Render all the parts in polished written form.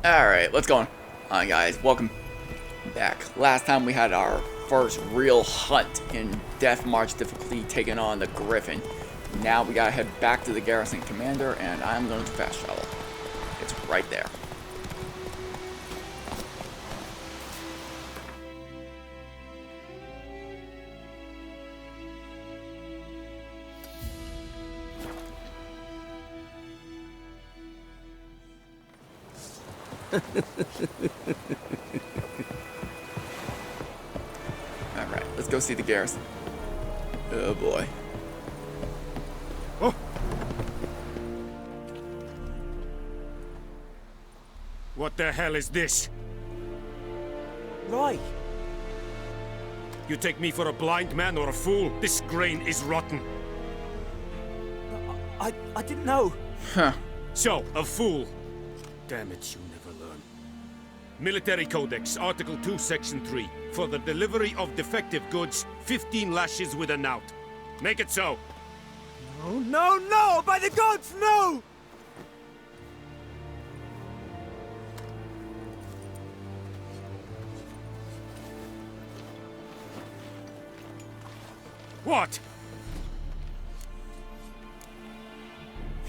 Alright, let's go on. Alright guys, welcome back. Last time we had our first real hunt in Death March difficulty taking on the Griffin. Now we gotta head back to the garrison commander and I'm going to fast travel. It's right there. Alright, let's go see the garrison. Oh boy. Oh. What the hell is this? Right. You take me for a blind man or a fool? This grain is rotten. I didn't know. Huh. So, a fool. Damn it, you never learn. Military Codex, Article 2, Section 3. For the delivery of defective goods, 15 lashes with a knout. Make it so. No, no, no! By the gods, no! What?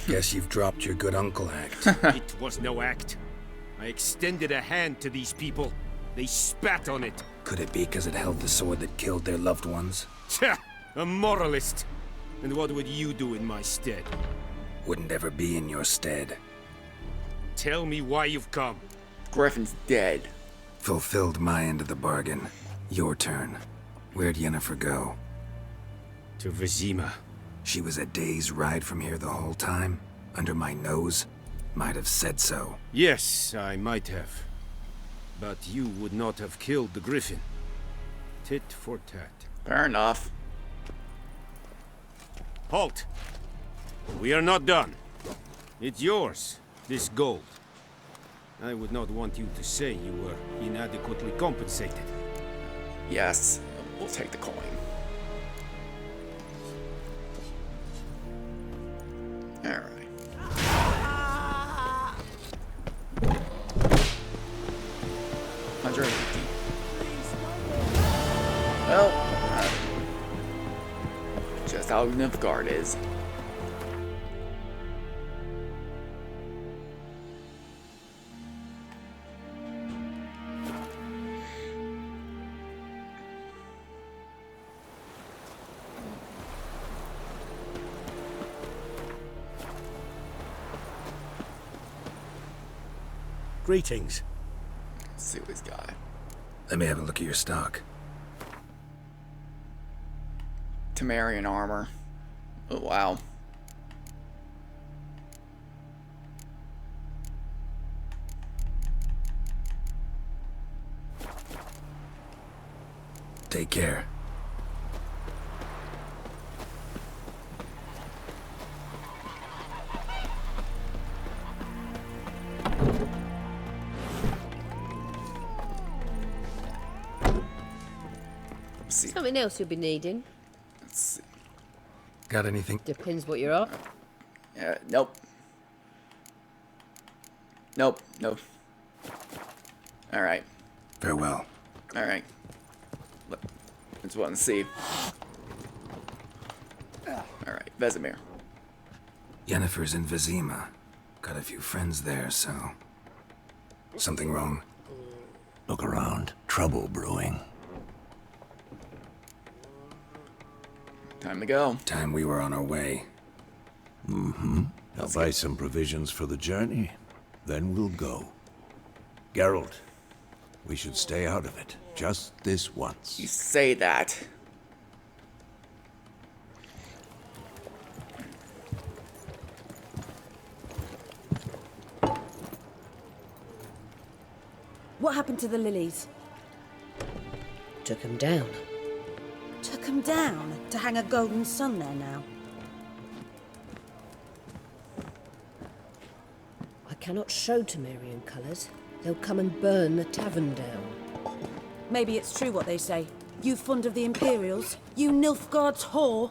Guess you've dropped your good uncle act. It was no act. I extended a hand to these people. They spat on it. Could it be because it held the sword that killed their loved ones? Tja, a moralist. And what would you do in my stead? Wouldn't ever be in your stead. Tell me why you've come. Griffin's dead. Fulfilled my end of the bargain. Your turn. Where'd Yennefer go? To Vizima. She was a day's ride from here the whole time? Under my nose? Might have said so. Yes, I might have. But you would not have killed the Griffin. Tit for tat. Fair enough. Halt! We are not done. It's yours, this gold. I would not want you to say you were inadequately compensated. Yes, we'll take the coin. Alright. Well, just how Nilfgaard is. Greetings. Let's see what he's got. Let me have a look at your stock. Temerian armor. Oh, wow. Take care. Let's see. Something else you'll be needing. Let's see. Got anything? Depends what you're up. Nope. Nope. Nope. Alright. Farewell. Alright. Let's wait and see. Alright, Vesemir. Yennefer's in Vizima. Got a few friends there, so... Something wrong? Look around. Trouble brewing. Time to go. Time we were on our way. I'll buy some provisions for the journey, then we'll go. Geralt, we should stay out of it, just this once. You say that. What happened to the lilies? Took 'em down. Took them down to hang a golden sun there now. I cannot show Temerian colours. They'll come and burn the tavern down. Maybe it's true what they say. You fond of the Imperials? You Nilfgaard's whore?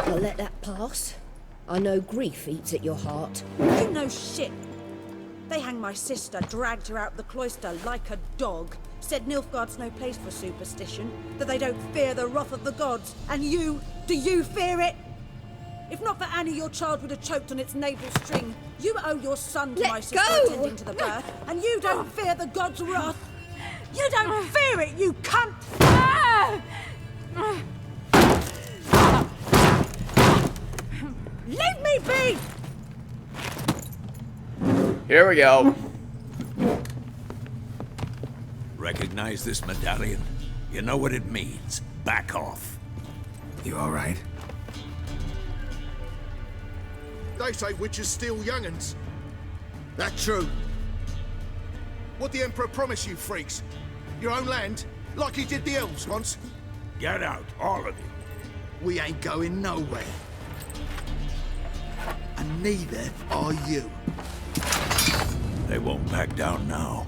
I'll let that pass. I know grief eats at your heart. You know shit. They hanged my sister, dragged her out the cloister like a dog. Said Nilfgaard's no place for superstition, that they don't fear the wrath of the gods. And you, do you fear it? If not for Annie, your child would have choked on its navel string. You owe your son to Let my sister go! attending to the birth, and you don't fear the gods' wrath. You don't fear it, you cunt! Leave me be! Here we go. Recognize this medallion? You know what it means. Back off. You all right? They say witches steal young'uns. That true? What the Emperor promised you freaks? Your own land? Like he did the elves once? Get out, all of you. We ain't going nowhere. And neither are you. They won't back down now.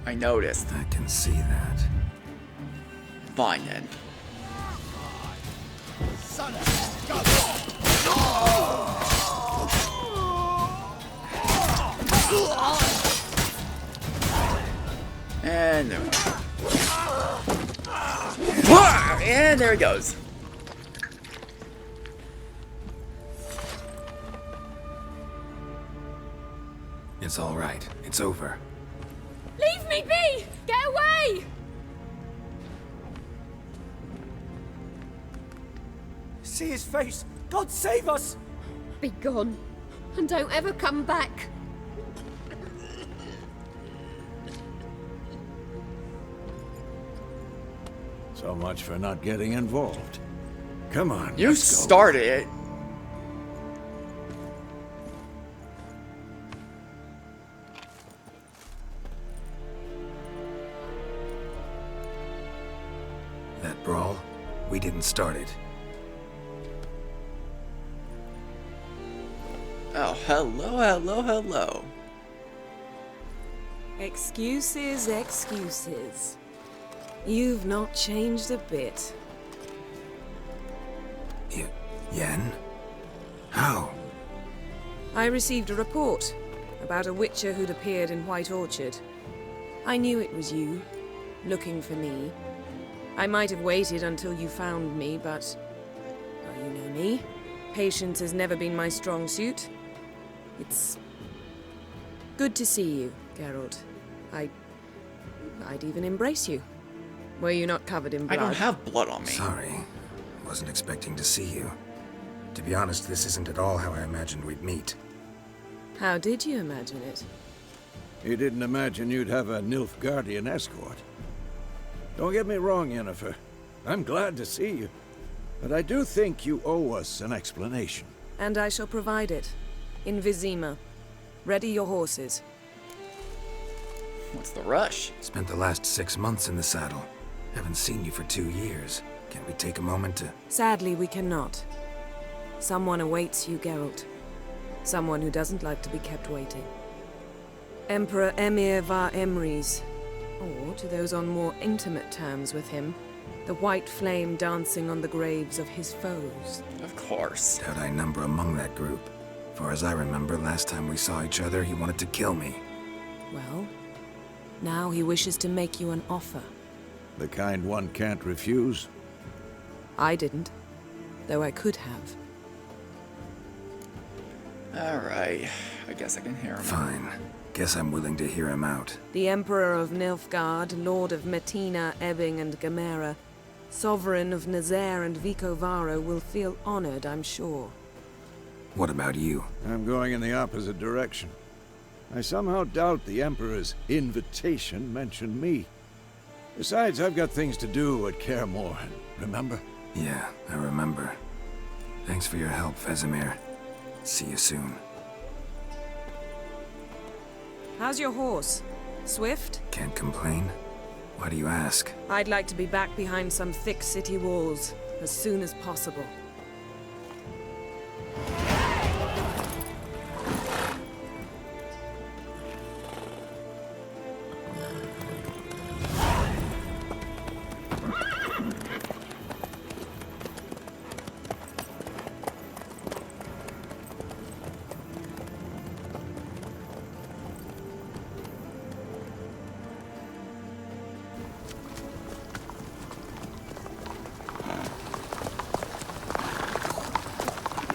I noticed. I can see that. Fine then. And there we go. And there it goes. It's all right. It's over. Leave me be! Get away! See his face! God save us! Be gone. And don't ever come back. So much for not getting involved. Come on, You let's go. started it. That brawl, we didn't start it. Oh, hello. Excuses, excuses. You've not changed a bit. Yen? How? I received a report about a witcher who'd appeared in White Orchard. I knew it was you, looking for me. I might have waited until you found me, but... well, you know me. Patience has never been my strong suit. It's... good to see you, Geralt. I'd even embrace you. Were you not covered in blood? I don't have blood on me. Sorry. Wasn't expecting to see you. To be honest, this isn't at all how I imagined we'd meet. How did you imagine it? You didn't imagine you'd have a Nilfgaardian escort. Don't get me wrong, Yennefer. I'm glad to see you. But I do think you owe us an explanation. And I shall provide it. In Vizima. Ready your horses. What's the rush? Spent the last 6 months in the saddle. Haven't seen you for 2 years. Can't we take a moment to... Sadly, we cannot. Someone awaits you, Geralt. Someone who doesn't like to be kept waiting. Emperor Emhyr var Emrys. Or, to those on more intimate terms with him, the white flame dancing on the graves of his foes. Of course. Doubt I number among that group. Far as I remember, last time we saw each other, he wanted to kill me. Well, now he wishes to make you an offer. The kind one can't refuse. I didn't, though I could have. Alright. I guess I can hear him. Fine. Guess I'm willing to hear him out. The Emperor of Nilfgaard, Lord of Metina, Ebbing, and Gamera, Sovereign of Nazaire and Vicovaro will feel honored, I'm sure. What about you? I'm going in the opposite direction. I somehow doubt the Emperor's invitation mentioned me. Besides, I've got things to do at Kaer Morhen, remember? Yeah, I remember. Thanks for your help, Vesemir. See you soon. How's your horse? Swift? Can't complain. Why do you ask? I'd like to be back behind some thick city walls as soon as possible.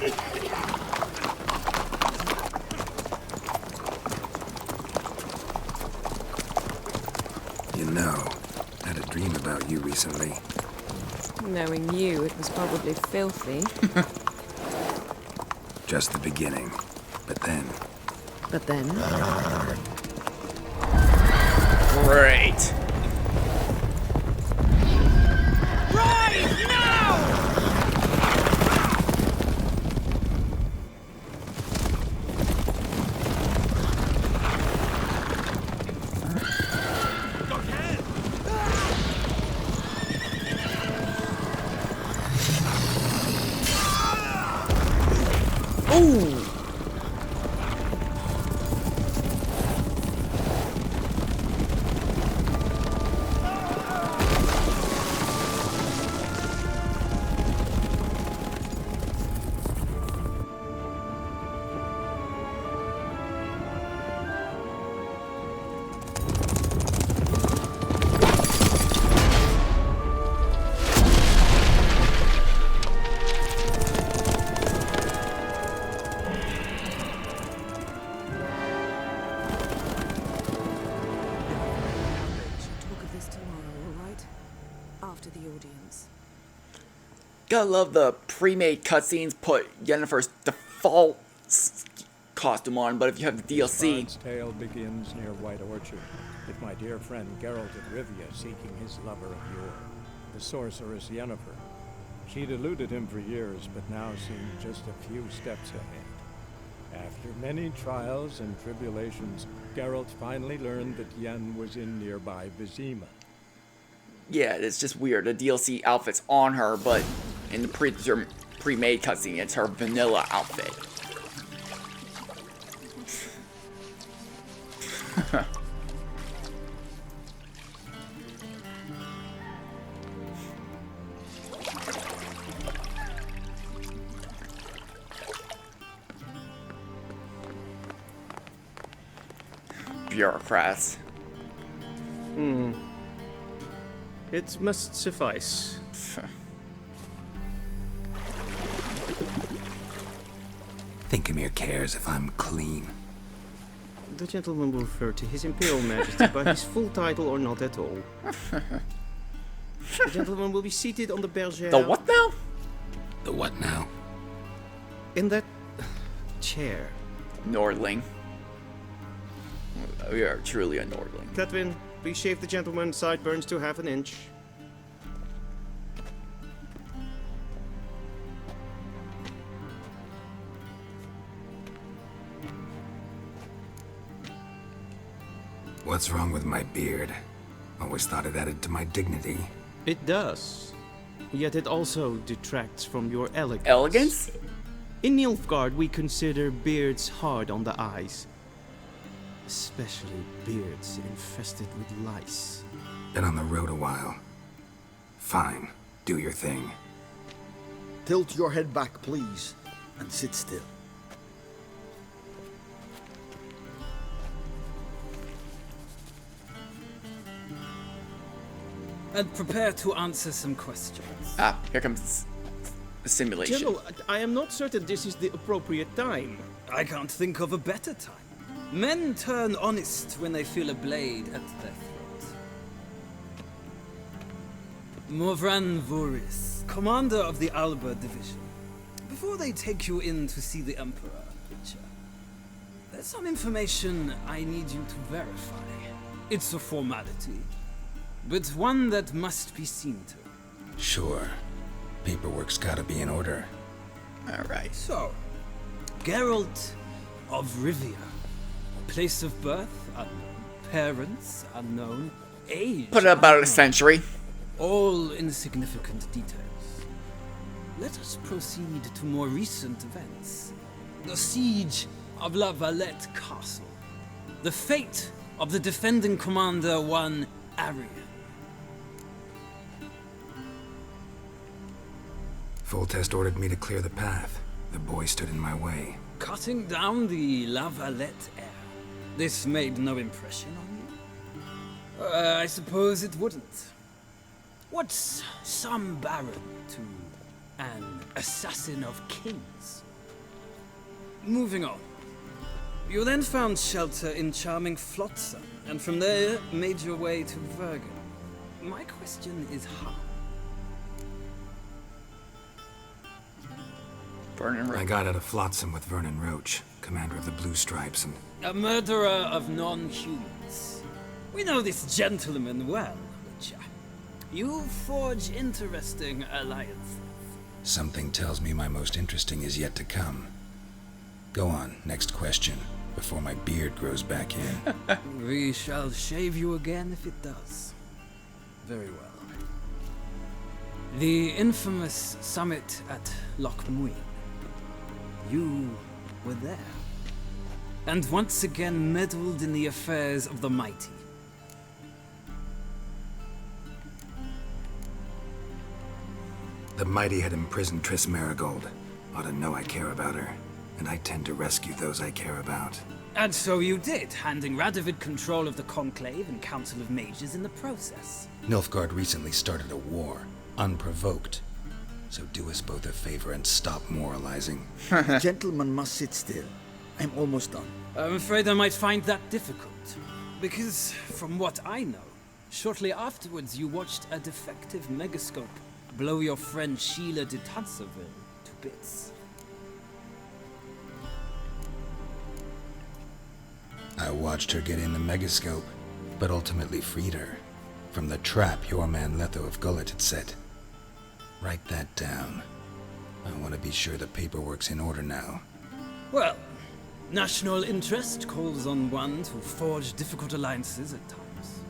You know, I had a dream about you recently. Knowing you, it was probably filthy. Just the beginning. But then... Great. Gotta love the pre-made cutscenes put Yennefer's default costume on, but if you have the DLC... Bard's tale begins near White Orchard, with my dear friend Geralt of Rivia seeking his lover of yore, the sorceress Yennefer. She'd eluded him for years, but now seemed just a few steps ahead. After many trials and tribulations, Geralt finally learned that Yen was in nearby Vizima. Yeah, it's just weird. The DLC outfit's on her, but in the pre-made cutscene, it's her vanilla outfit. Bureaucrats. It must suffice. Think Emhyr cares if I'm clean. The gentleman will refer to His Imperial Majesty by his full title or not at all. The gentleman will be seated on the bergère. The what now? The what now? In that chair. Nordling. We are truly a Nordling. Cletwin, please shave the gentleman's sideburns to half an inch. What's wrong with my beard? Always thought it added to my dignity. It does. Yet it also detracts from your elegance. Elegance? In Nilfgaard, we consider beards hard on the eyes. Especially beards infested with lice. Been on the road a while. Fine, do your thing. Tilt your head back, please, and sit still. And prepare to answer some questions. Ah, here comes the simulation. General, I am not certain this is the appropriate time. I can't think of a better time. Men turn honest when they feel a blade at their throat. Morvran Voris, commander of the Alba Division. Before they take you in to see the Emperor, Witcher, there's some information I need you to verify. It's a formality, but one that must be seen to. Sure. Paperwork's gotta be in order. Alright. So, Geralt of Rivia. Place of birth, unknown. Parents, unknown. Age, Put it about unknown. a century. All insignificant details. Let us proceed to more recent events. The siege of La Valette Castle. The fate of the defending commander, one Arian. Full Test ordered me to clear the path. The boy stood in my way. Cutting down the La Valette heir. This made no impression on you? I suppose it wouldn't. What's some baron to an assassin of kings? moving on. You then found shelter in charming Flotsam, and from there made your way to Vergen. My question is how? Vernon Roach. I got out of Flotsam with Vernon Roach, commander of the Blue Stripes, and... A murderer of non-humans. We know this gentleman well, Witcher. You forge interesting alliances. Something tells me my most interesting is yet to come. Go on, next question, before my beard grows back in. We shall shave you again if it does. Very well. The infamous summit at Loch Muin. You were there. And once again meddled in the affairs of the mighty. The mighty had imprisoned Triss Marigold. Ought to know I care about her, and I tend to rescue those I care about. And so you did, handing Radovid control of the Conclave and Council of Mages in the process. Nilfgaard recently started a war, unprovoked. So do us both a favor and stop moralizing. The gentleman must sit still. I'm almost done. I'm afraid I might find that difficult. Because, from what I know, shortly afterwards you watched a defective megascope blow your friend Sheila de Tanserville to bits. I watched her get in the megascope, but ultimately freed her from the trap your man Letho of Gullet had set. Write that down. I want to be sure the paperwork's in order now. Well, national interest calls on one to forge difficult alliances at times.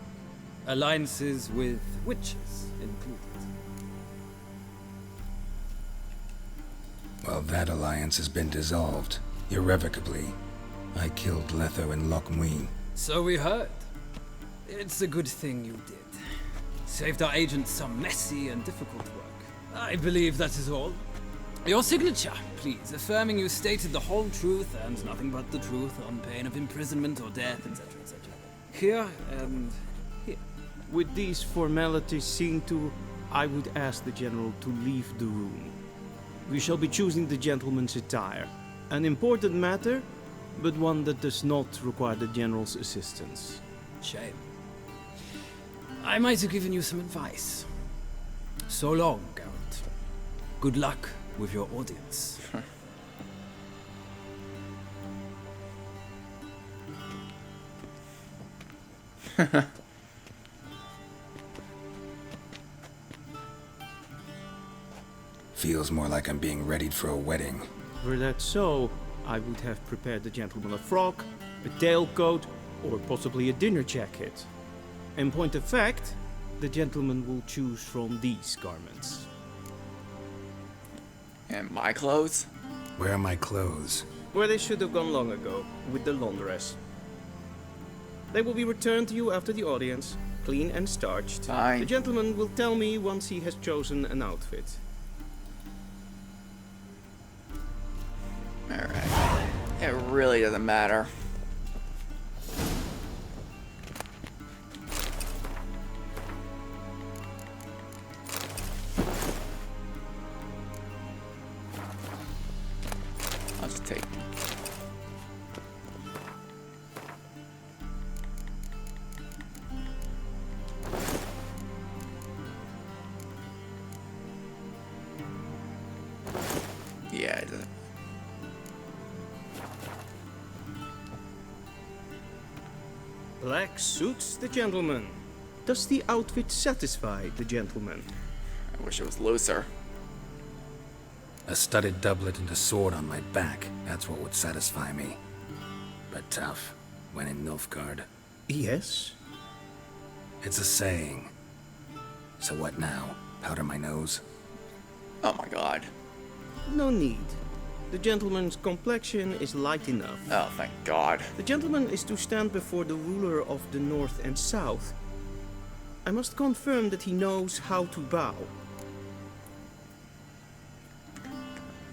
Alliances with witches included. Well, that alliance has been dissolved, irrevocably. I killed Letho in Loch Muin. So we heard. It's a good thing you did. Saved our agents some messy and difficult work. I believe that is all. Your signature, please, affirming you stated the whole truth and nothing but the truth on pain of imprisonment or death, etc., etc. Here and here. With these formalities seen to, I would ask the General to leave the room. We shall be choosing the gentleman's attire. An important matter, but one that does not require the General's assistance. Shame. I might have given you some advice. So long, Geralt. Good luck with your audience. Feels more like I'm being readied for a wedding. Were that so, I would have prepared the gentleman a frock, a tailcoat, or possibly a dinner jacket. In point of fact, the gentleman will choose from these garments. And my clothes? Where are my clothes? Where they should have gone long ago, with the laundress. They will be returned to you after the audience, clean and starched. Fine. The gentleman will tell me once he has chosen an outfit. Alright. It really doesn't matter. I'll just take. Yeah, it doesn't. Black suits the gentleman. Does the outfit satisfy the gentleman? I wish it was looser. A studded doublet and a sword on my back. That's what would satisfy me. But tough, when in Nilfgaard. Yes. It's a saying. So what now? Powder my nose? Oh my god. No need. The gentleman's complexion is light enough. Oh, thank god. The gentleman is to stand before the ruler of the North and South. I must confirm that he knows how to bow.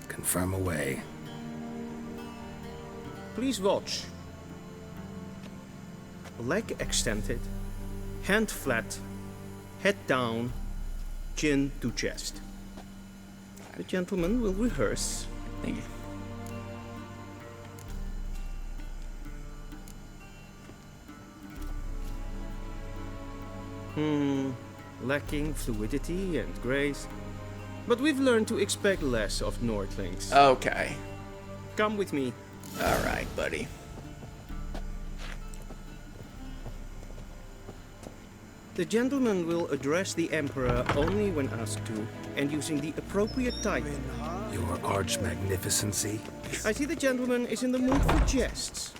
Confirm away. Please watch. Leg extended, hand flat, head down, chin to chest. The gentleman will rehearse. Thank you. Lacking fluidity and grace. But we've learned to expect less of Nordlings. Okay. Come with me. Alright, buddy. The gentleman will address the Emperor only when asked to, and using the appropriate title. Your Arch-Magnificency? I see the gentleman is in the mood for jests.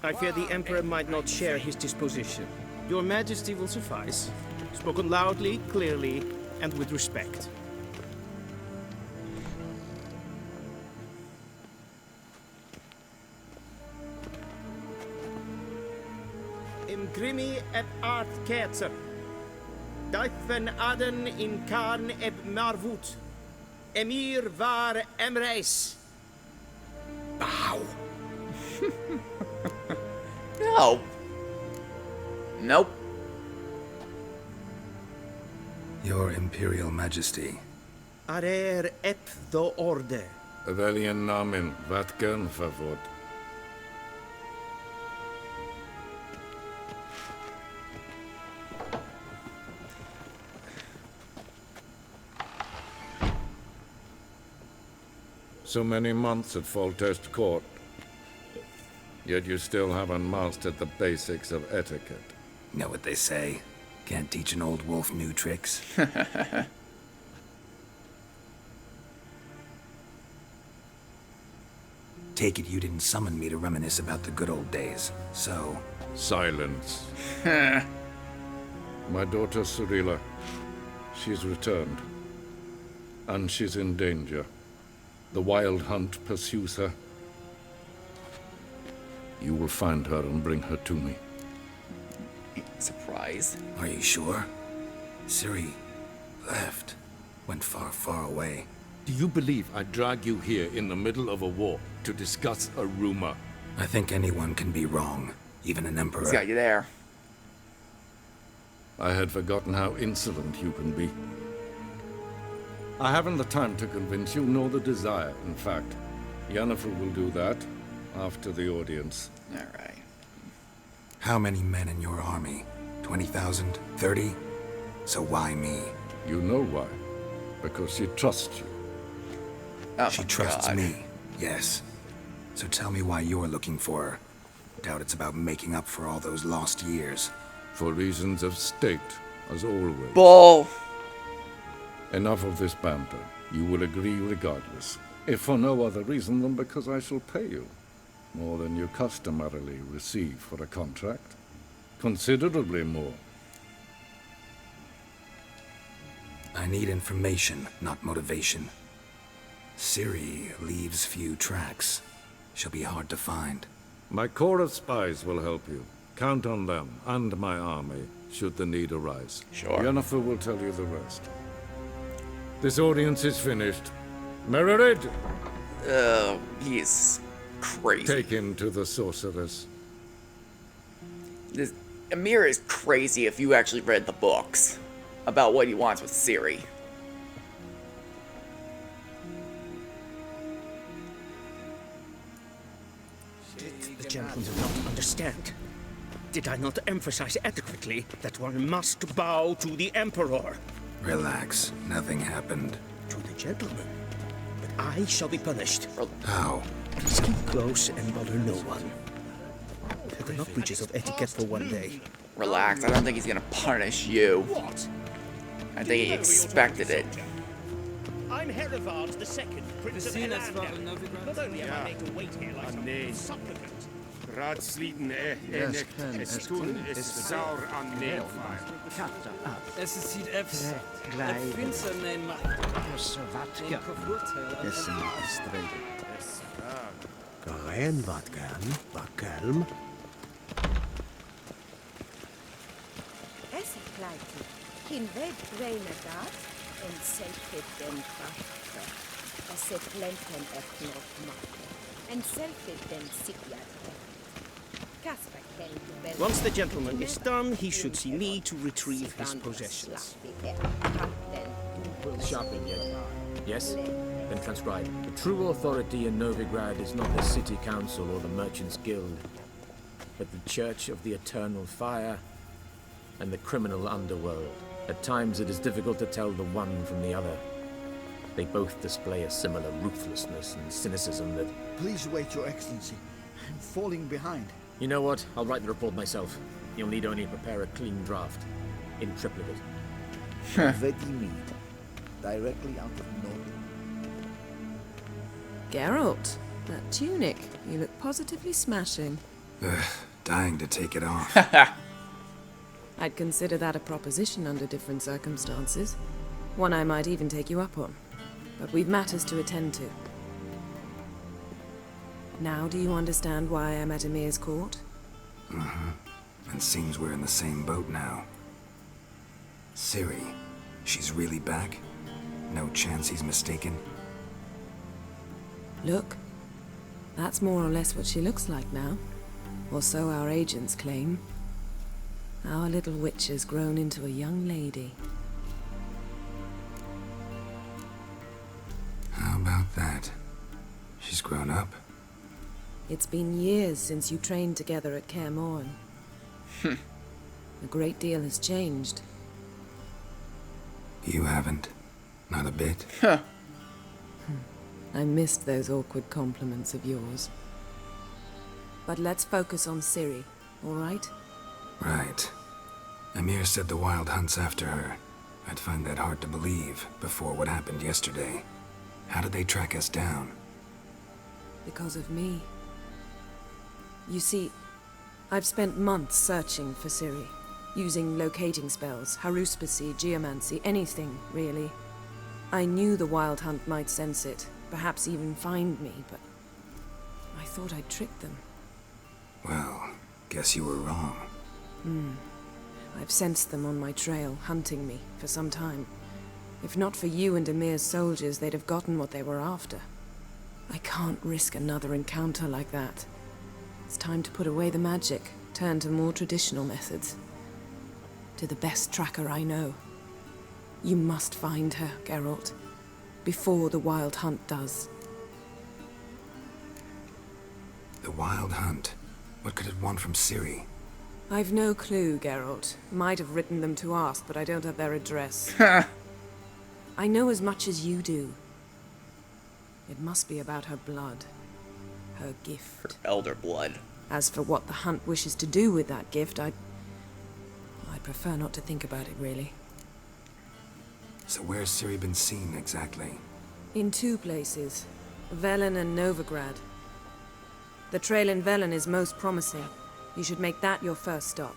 I fear the Emperor might not share his disposition. Your Majesty will suffice. Spoken loudly, clearly, and with respect. Imgrimi et art ketzer. Deifen aden in karn eb marvut. Emhyr var emreis. Bow. No. Nope. Your Imperial Majesty. Arer ep do orde. Velen namen, vatken favor. So many months at Foltest Court, yet you still haven't mastered the basics of etiquette. Know what they say? Can't teach an old wolf new tricks. Take it you didn't summon me to reminisce about the good old days, so... Silence. My daughter Ciri, she's returned. And she's in danger. The Wild Hunt pursues her. You will find her and bring her to me. Surprise. Are you sure? Ciri left. Went far, far away. Do you believe I drag you here in the middle of a war to discuss a rumor? I think anyone can be wrong, even an emperor. He's got you there. I had forgotten how insolent you can be. I haven't the time to convince you, nor the desire, in fact. Yennefer will do that after the audience. Alright. How many men in your army? 20,000? 30? So why me? You know why. Because she trusts you. Oh she trusts me, yes. So tell me why you're looking for her. Doubt it's about making up for all those lost years. For reasons of state, as always. Bull! Enough of this banter. You will agree regardless. If for no other reason than because I shall pay you. More than you customarily receive for a contract. Considerably more. I need information, not motivation. Ciri leaves few tracks. She'll be hard to find. My corps of spies will help you. Count on them, and my army, should the need arise. Sure. Yennefer will tell you the rest. This audience is finished. Mererid! He is crazy. Take him to the sorceress. This Emhyr is crazy if you actually read the books about what he wants with Ciri. The gentleman do not understand. Did I not emphasize adequately that one must bow to the Emperor? Relax. Nothing happened. To the gentleman. But I shall be punished. How? Please keep close and bother no one. There are not breaches of etiquette for one day. Relax, I don't think he's gonna punish you. What? I think he expected it. I'm Herivard II, Prince of Velen. Not only am I made to wait here like some supplicant. Raadsleden es tun is saur an Nilfgaard. Es ist ziet F's. Het prinsen mijn macht. Ik vervoertel. Dessen is streden. Garen wat gern, wat kelm. Es pleite. In weg reine dat en selfie den krachte. Es se plenten eknot machte. En selfie den sikjat. Once the gentleman is done, he should see me to retrieve his possessions. Sharpen yet. Yes? Then transcribe. The true authority in Novigrad is not the city council or the merchants' guild, but the Church of the Eternal Fire and the criminal underworld. At times it is difficult to tell the one from the other. They both display a similar ruthlessness and cynicism that... Please wait, Your Excellency. I'm falling behind. You know what? I'll write the report myself. You'll need only prepare a clean draft. In triplicate. Vizima, directly out of nowhere. Geralt, that tunic. You look positively smashing. Ugh, dying to take it off. I'd consider that a proposition under different circumstances. One I might even take you up on. But we've matters to attend to. Now do you understand why I'm at Emhyr's court? Mm-hmm. And seems we're in the same boat now. Ciri, she's really back? No chance he's mistaken? Look, that's more or less what she looks like now. Or so our agents claim. Our little witch has grown into a young lady. How about that? She's grown up? It's been years since you trained together at Kaer Morhen. A great deal has changed. You haven't? Not a bit? I missed those awkward compliments of yours. But let's focus on Ciri, all right? Right. Emhyr said the Wild Hunt's after her. I'd find that hard to believe before what happened yesterday. How did they track us down? Because of me. You see, I've spent months searching for Ciri, using locating spells, haruspicy, geomancy, anything, really. I knew the Wild Hunt might sense it, perhaps even find me, but I thought I'd tricked them. Well, guess you were wrong. I've sensed them on my trail, hunting me, for some time. If not for you and Emhyr's soldiers, they'd have gotten what they were after. I can't risk another encounter like that. It's time to put away the magic, turn to more traditional methods. To the best tracker I know. You must find her, Geralt, before the Wild Hunt does. The Wild Hunt? What could it want from Ciri? I've no clue, Geralt. Might have written them to ask, but I don't have their address. I know as much as you do. It must be about her blood. Her gift. Her elder blood. As for what the Hunt wishes to do with that gift, I'd prefer not to think about it, really. So where's Ciri been seen, exactly? In two places. Velen and Nilfgaard. The trail in Velen is most promising. You should make that your first stop.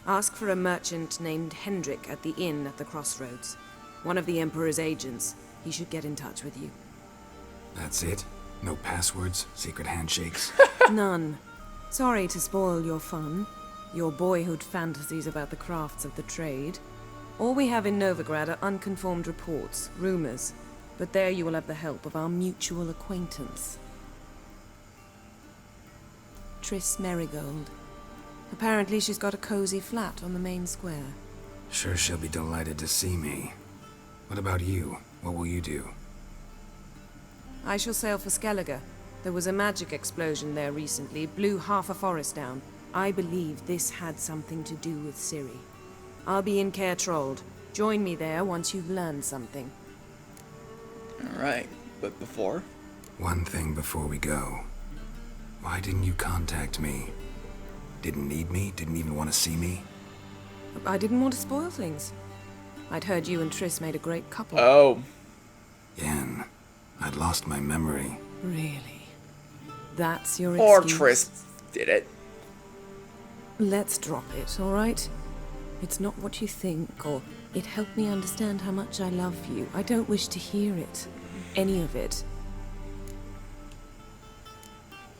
Ask for a merchant named Hendrik at the inn at the crossroads. One of the Emperor's agents. He should get in touch with you. That's it? No passwords? Secret handshakes? None. Sorry to spoil your fun. Your boyhood fantasies about the crafts of the trade. All we have in Nilfgaard are unconfirmed reports, rumors. But there you will have the help of our mutual acquaintance. Triss Merigold. Apparently she's got a cozy flat on the main square. Sure she'll be delighted to see me. What about you? What will you do? I shall sail for Skellige. There was a magic explosion there recently, blew half a forest down. I believe this had something to do with Ciri. I'll be in Caer Trold. Join me there once you've learned something. Alright, but before? One thing before we go. Why didn't you contact me? Didn't need me? Didn't even want to see me? I didn't want to spoil things. I'd heard you and Triss made a great couple. Oh. Yen, I'd lost my memory. Really? That's your Or excuse? Triss did it. Let's drop it, all right? It's not what you think, or it helped me understand how much I love you. I don't wish to hear it. Any of it.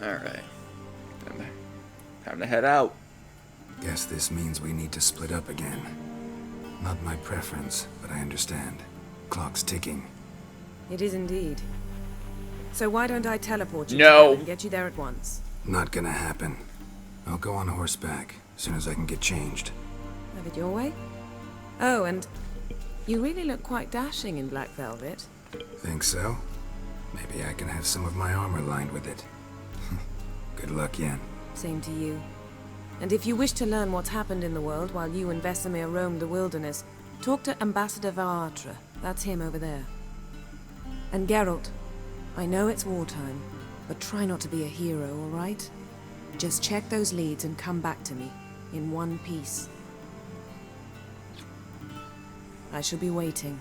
Alright. Time to head out. Guess this means we need to split up again. Not my preference, but I understand. Clock's ticking. It is indeed. So why don't I teleport you No. and get you there at once? Not gonna happen. I'll go on horseback, as soon as I can get changed. Have it your way? Oh, and you really look quite dashing in black velvet. Think so? Maybe I can have some of my armor lined with it. Good luck, Yen. Same to you. And if you wish to learn what's happened in the world while you and Vesemir roamed the wilderness, talk to Ambassador Varatra. That's him over there. And Geralt, I know it's wartime, but try not to be a hero, all right? Just check those leads and come back to me, in one piece. I shall be waiting.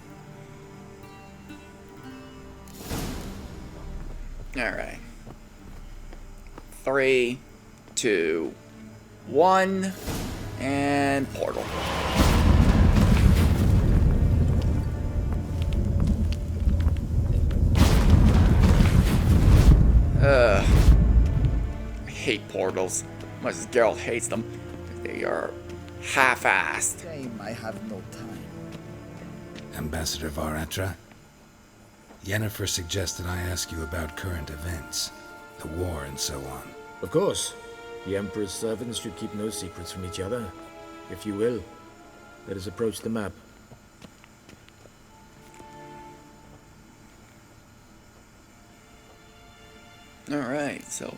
Alright. 3, 2, 1, and portal. I hate portals. Much as Geralt hates them, they are half-assed. Shame I have no time. Ambassador Varatra, Yennefer suggested I ask you about current events, the war and so on. Of course. The Emperor's servants should keep no secrets from each other. If you will, let us approach the map. Alright, so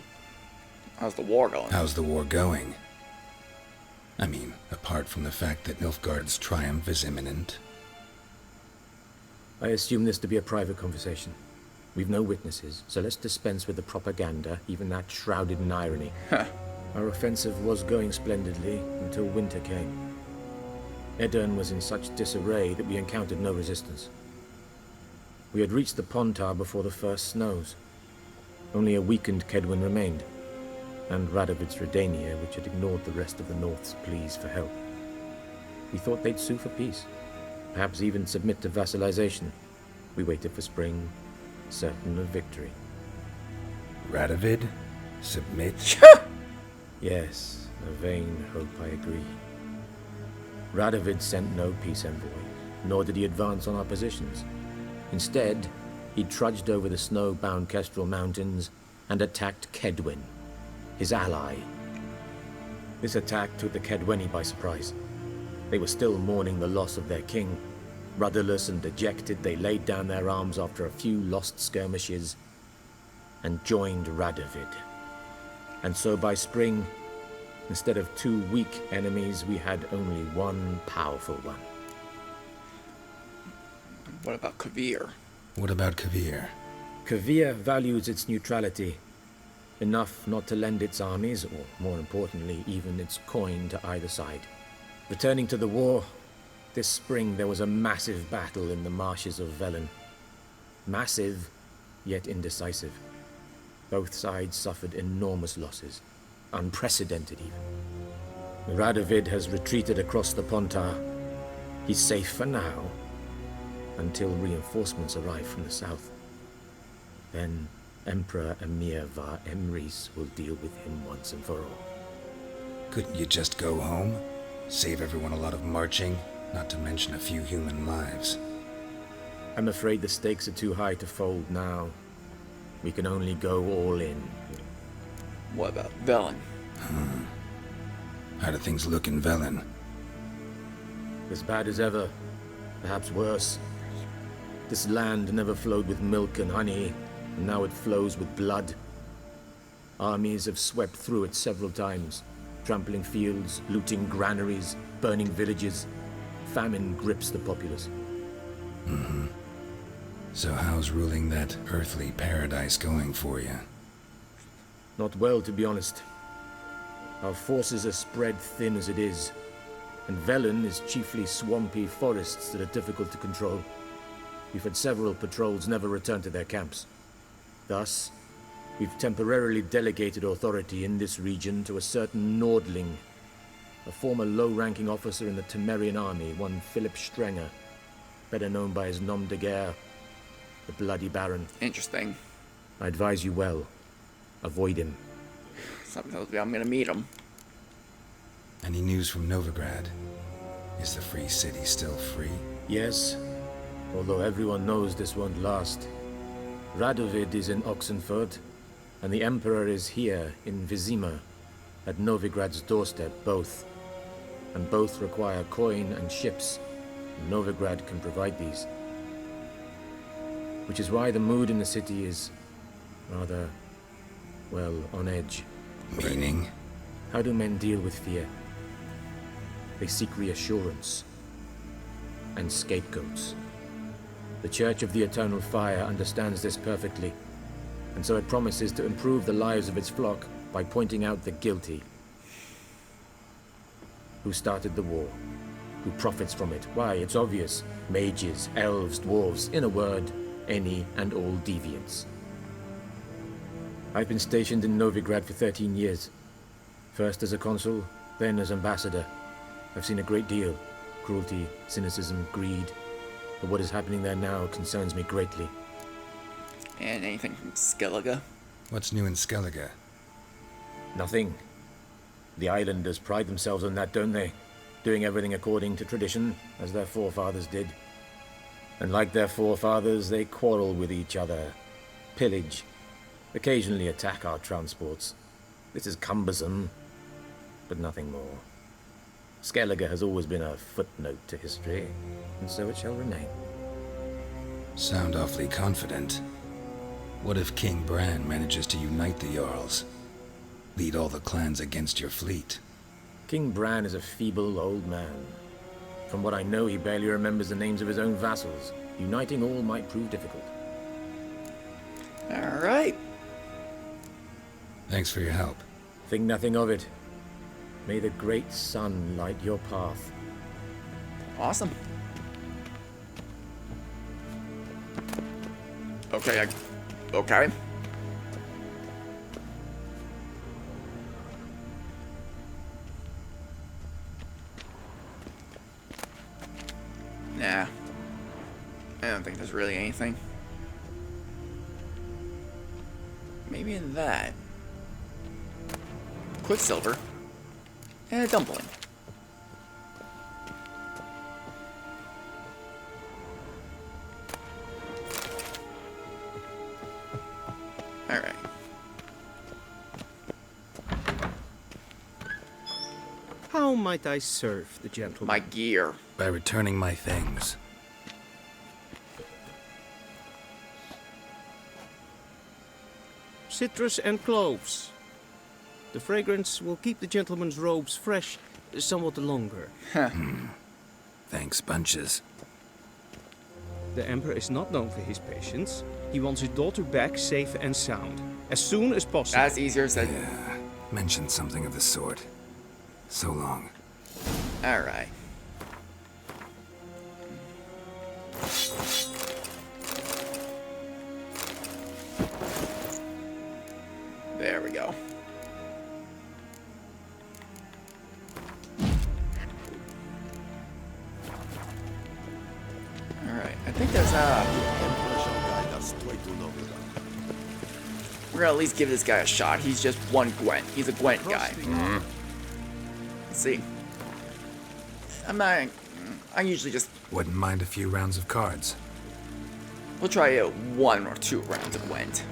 how's the war going? How's the war going? I mean, apart from the fact that Nilfgaard's triumph is imminent. I assume this to be a private conversation. We've no witnesses, so let's dispense with the propaganda, even that shrouded in irony. Our offensive was going splendidly until winter came. Edirn was in such disarray that we encountered no resistance. We had reached the Pontar before the first snows. Only a weakened Kedwin remained, and Radovid's Redania, which had ignored the rest of the North's pleas for help. We thought they'd sue for peace, perhaps even submit to vassalization. We waited for spring, certain of victory. Radovid? Submit? Yes, a vain hope, I agree. Radovid sent no peace envoy, nor did he advance on our positions. Instead, he trudged over the snow-bound Kestrel Mountains and attacked Kedwin, his ally. This attack took the Kedweni by surprise. They were still mourning the loss of their king. Rudderless and dejected, they laid down their arms after a few lost skirmishes and joined Radovid. And so by spring, instead of 2 weak enemies, we had only one powerful one. What about Kavir? What about Kavir? Kavir values its neutrality, enough not to lend its armies, or more importantly, even its coin to either side. Returning to the war, this spring there was a massive battle in the marshes of Velen. Massive, yet indecisive. Both sides suffered enormous losses, unprecedented even. Radovid has retreated across the Pontar. He's safe for now, until reinforcements arrive from the south. Then Emperor Emhyr var Emrys will deal with him once and for all. Couldn't you just go home? Save everyone a lot of marching, not to mention a few human lives. I'm afraid the stakes are too high to fold now. We can only go all in. What about Velen? How do things look in Velen? As bad as ever, perhaps worse. This land never flowed with milk and honey, and now it flows with blood. Armies have swept through it several times, trampling fields, looting granaries, burning villages. Famine grips the populace. So how's ruling that earthly paradise going for you? Not well, to be honest. Our forces are spread thin as it is, and Velen is chiefly swampy forests that are difficult to control. We've had several patrols never return to their camps. Thus, we've temporarily delegated authority in this region to a certain Nordling, a former low-ranking officer in the Temerian army, one Philip Strenger, better known by his nom de guerre, the Bloody Baron. Interesting. I advise you well. Avoid him. Something tells me I'm gonna meet him. Any news from Novigrad? Is the free city still free? Yes, although everyone knows this won't last. Radovid is in Oxenfurt, and the Emperor is here in Vizima, at Novigrad's doorstep, both. And both require coin and ships. Novigrad can provide these. Which is why the mood in the city is rather, well, on edge. Meaning? How do men deal with fear? They seek reassurance and scapegoats. The Church of the Eternal Fire understands this perfectly, and so it promises to improve the lives of its flock by pointing out the guilty. Who started the war? Who profits from it? Why, it's obvious. Mages, elves, dwarves, in a word, any and all deviants. I've been stationed in Novigrad for 13 years. First as a consul, then as ambassador. I've seen a great deal. Cruelty, cynicism, greed. But what is happening there now concerns me greatly. And anything from Skellige? What's new in Skellige? Nothing. The islanders pride themselves on that, don't they? Doing everything according to tradition, as their forefathers did. And like their forefathers, they quarrel with each other, pillage, occasionally attack our transports. This is cumbersome, but nothing more. Skellige has always been a footnote to history, and so it shall remain. Sound awfully confident. What if King Bran manages to unite the Jarls? Lead all the clans against your fleet? King Bran is a feeble old man. From what I know, he barely remembers the names of his own vassals. Uniting all might prove difficult. Alright. Thanks for your help. Think nothing of it. May the great sun light your path. Awesome. Okay, okay. Nah. I don't think there's really anything. Maybe in that. Quicksilver. And a dumpling. Alright. How might I serve the gentleman? My gear. By returning my things. Citrus and cloves. The fragrance will keep the gentleman's robes fresh somewhat longer. Thanks, bunches. The Emperor is not known for his patience. He wants his daughter back safe and sound, as soon as possible. That's easier said. Yeah, mentioned something of the sort. So long. Alright. There we go. Alright, I think there's we're gonna at least give this guy a shot. He's just one Gwent. He's a Gwent guy. Let's see. I usually just... Wouldn't mind a few rounds of cards. We'll try 1 or 2 rounds of Gwent.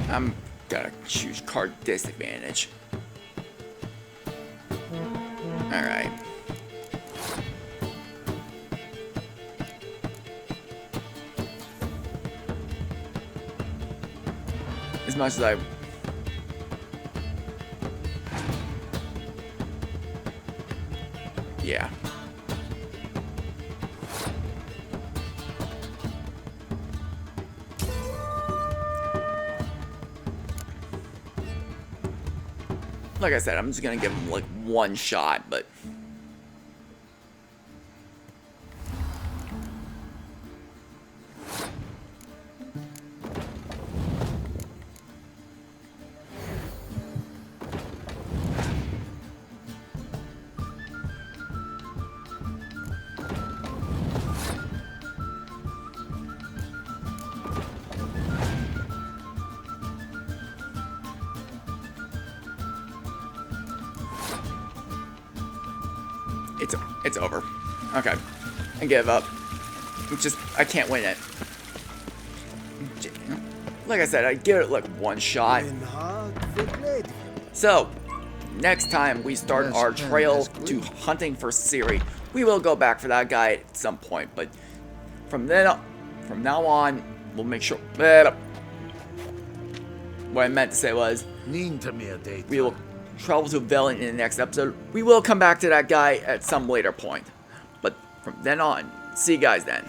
I'm gonna choose card disadvantage. Alright. as much as I... Yeah. Like I said, I'm just gonna give him like one shot, but... It's over. Okay. I give up. I can't win it. Like I said, I give it like one shot. So, next time we start our trail to hunting for Ciri, we will go back for that guy at some point. But from now on, we'll make sure. What I meant to say was, we will travel to Velen in the next episode. We will come back to that guy at some later point. But from then on, see you guys then.